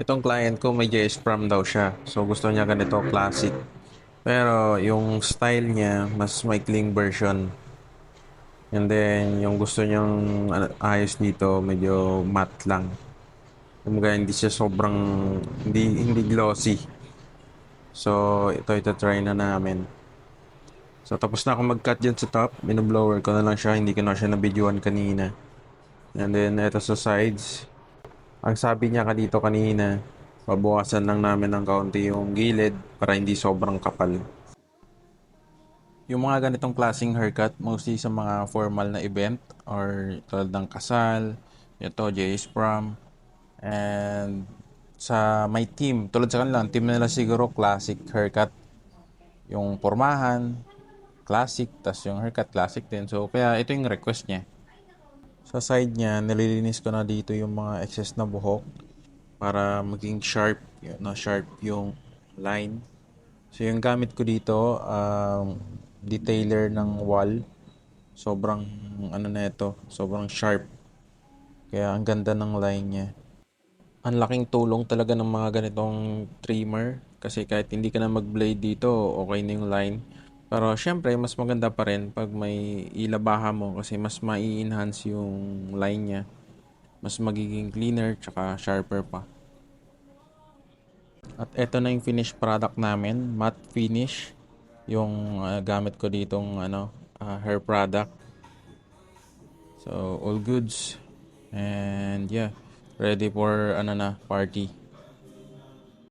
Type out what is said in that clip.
Itong client ko may JS Prom daw siya. So gusto niya ganito, classic. Pero yung style niya, mas maikling version. And then, yung gusto niyang ayos dito, medyo matte lang. Kumbaga, hindi siya sobrang, hindi glossy. So, ito try na namin. So, tapos na ako mag-cut dyan sa top. Binoblower ko na lang siya. Hindi ko na siya na-videoan kanina. And then, ito sa sides. Ang sabi niya ka dito kanina, babawasan lang namin ng kaunti yung gilid para hindi sobrang kapal. Yung mga ganitong klaseng haircut, mostly sa mga formal na event or tulad ng kasal, ito, JS Prom, and sa may team, tulad sa kanila, ang team nila siguro classic haircut, yung pormahan, classic, tas yung haircut classic din. So, kaya ito yung request niya. Sa side niya, nililinis ko na dito yung mga excess na buhok para maging sharp, sharp yung line. So, yung gamit ko dito, detailer ng wall. Sobrang, sobrang sharp. Kaya ang ganda ng line niya. Ang laking tulong talaga ng mga ganitong trimmer. Kasi kahit hindi ka na mag-blade dito, okay na yung line. Pero syempre, mas maganda pa rin pag may ilabaha mo kasi mas mai-enhance yung line niya. Mas magiging cleaner tsaka sharper pa. At eto na yung finished product namin, matte finish. Yung gamit ko ditong hair product. So all goods and yeah, ready for party.